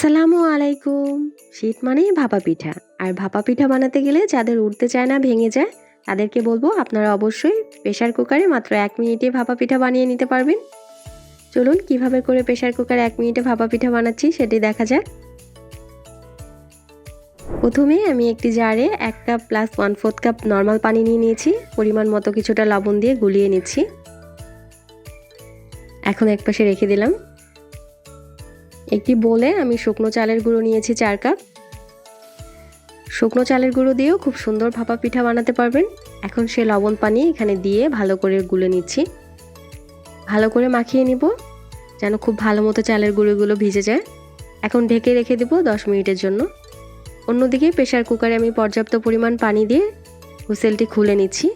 আসসালামু আলাইকুম। শীত মানেই ভাপা পিঠা। আর ভাপা পিঠা বানাতে গেলে যাদের উঠতে চায় না, ভেঙে যায়, তাদেরকে বলবো আপনারা অবশ্যই প্রেসার কুকারে মাত্র ১ মিনিটে ভাপা পিঠা বানিয়ে নিতে পারবেন। চলুন কিভাবে করে প্রেসার কুকারে ১ মিনিটে ভাপা পিঠা বানাচ্ছি সেটি দেখা যাক। প্রথমে আমি একটি জারে ১ কাপ প্লাস 1/4 কাপ নর্মাল পানি নিয়ে নিয়েছি। পরিমাণ মতো কিছুটা লবণ দিয়ে গুলিয়ে নিচ্ছি। এখন একপাশে রেখে দিলাম। একটি বোলে আমি শুকনো চালের গুঁড়ো নিয়েছি ৪ কাপ। শুকনো চালের গুঁড়ো দিয়েও খুব সুন্দর ভাপা পিঠা বানাতে পারবেন। এখন সে লবণ পানি এখানে দিয়ে ভালো করে গুলে নিচ্ছি। ভালো করে মাখিয়ে নিব যেন খুব ভালো মতো চালের গুঁড়োগুলো ভিজে যায়। এখন ঢেকে রেখে দেব ১০ মিনিটের জন্য। অন্যদিকে প্রেসার কুকারে আমি পর্যাপ্ত পরিমাণ পানি দিয়ে হুইসেলটি খুলে নিচ্ছি।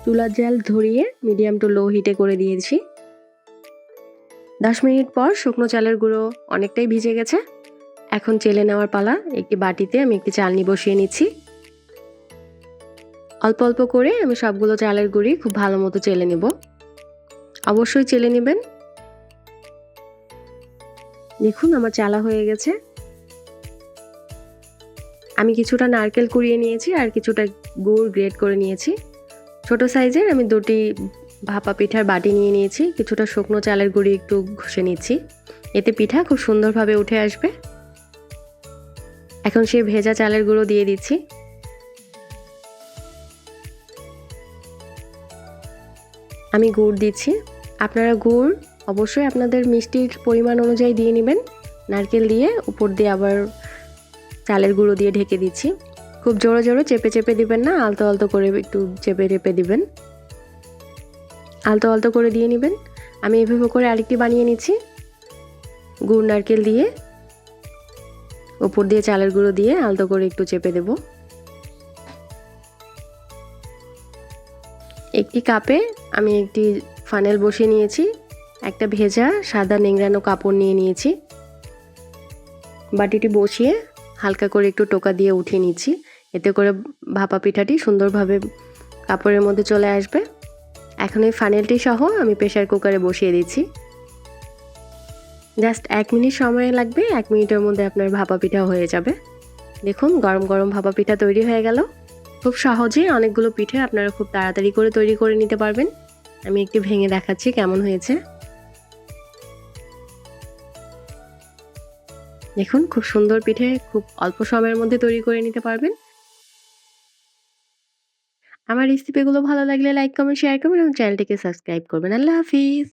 চুলার জাল ধরিয়ে মিডিয়াম টু লো হিটে করে দিয়েছি। ১০ মিনিট পর শুকনো চালের গুঁড়ো অনেকটাই ভিজে গেছে। এখন চেলে নেওয়ার পালা। একটি বাটিতে আমি একটি চালনি বসিয়ে নিচ্ছি। অল্প অল্প করে আমি সবগুলো চালের গুঁড়ি খুব ভালো মতো চেলে নেব। অবশ্যই চেলে নেবেন। দেখুন আমার চালা হয়ে গেছে। আমি কিছুটা নারকেল কুড়িয়ে নিয়েছি আর কিছুটা গুড় গ্রেট করে নিয়েছি। ছোট সাইজের আমি ২টি ভাপা পিঠার বাটি নিয়ে নিয়েছি। কিছুটা শুকনো চালের গুঁড়ি একটু ঘষে নিচ্ছি। এতে পিঠা খুব সুন্দরভাবে উঠে আসবে। এখন সেই ভেজা চালের গুঁড়ো দিয়ে দিচ্ছি। আমি গুড় দিচ্ছি। আপনারা গুড় অবশ্যই আপনাদের মিষ্টির পরিমাণ অনুযায়ী দিয়ে নেবেন। নারকেল দিয়ে উপর দিয়ে আবার চালের গুঁড়ো দিয়ে ঢেকে দিচ্ছি। খুব জোরে জোরে চেপে চেপে দিবেন না, আলতো আলতো করে একটু চেপে চেপে দিবেন। আলতো আলতো করে দিয়ে নেবেন। আমি এভাবে করে আরেকটি বানিয়ে নিচ্ছি। গুড় নারকেল দিয়ে উপর দিয়ে চালের গুঁড়ো দিয়ে আলতো করে একটু চেপে দেব। একটি কাপে আমি একটি ফানেল বসিয়ে নিয়েছি। একটা ভেজা সাদা নেংড়ানো কাপড় নিয়ে নিয়েছি। বাটিটি বসিয়ে হালকা করে একটু টোকা দিয়ে উঠিয়ে নিচ্ছি। এতে করে ভাপা পিঠাটি সুন্দরভাবে কাপড়ের মধ্যে চলে আসবে। এখন এই ফানেলটি সহ আমি প্রেসার কুকারে বসিয়ে দিচ্ছি। জাস্ট ১ মিনিট সময় লাগবে। ১ মিনিটের মধ্যে আপনার ভাপা পিঠা হয়ে যাবে। দেখুন গরম গরম ভাপা পিঠা তৈরি হয়ে গেল। খুব সহজেই অনেকগুলো পিঠে আপনারা খুব তাড়াতাড়ি করে তৈরি করে নিতে পারবেন। আমি একটু ভেঙে দেখাচ্ছি কেমন হয়েছে। দেখুন খুব সুন্দর পিঠে খুব অল্প সময়ের মধ্যে তৈরি করে নিতে পারবেন। আমার রেসিপিগুলো ভালো লাগলে লাইক, কমেন্ট, শেয়ার করবেন এবং চ্যানেলটিকে সাবস্ক্রাইব করবেন। আল্লাহ হাফিজ।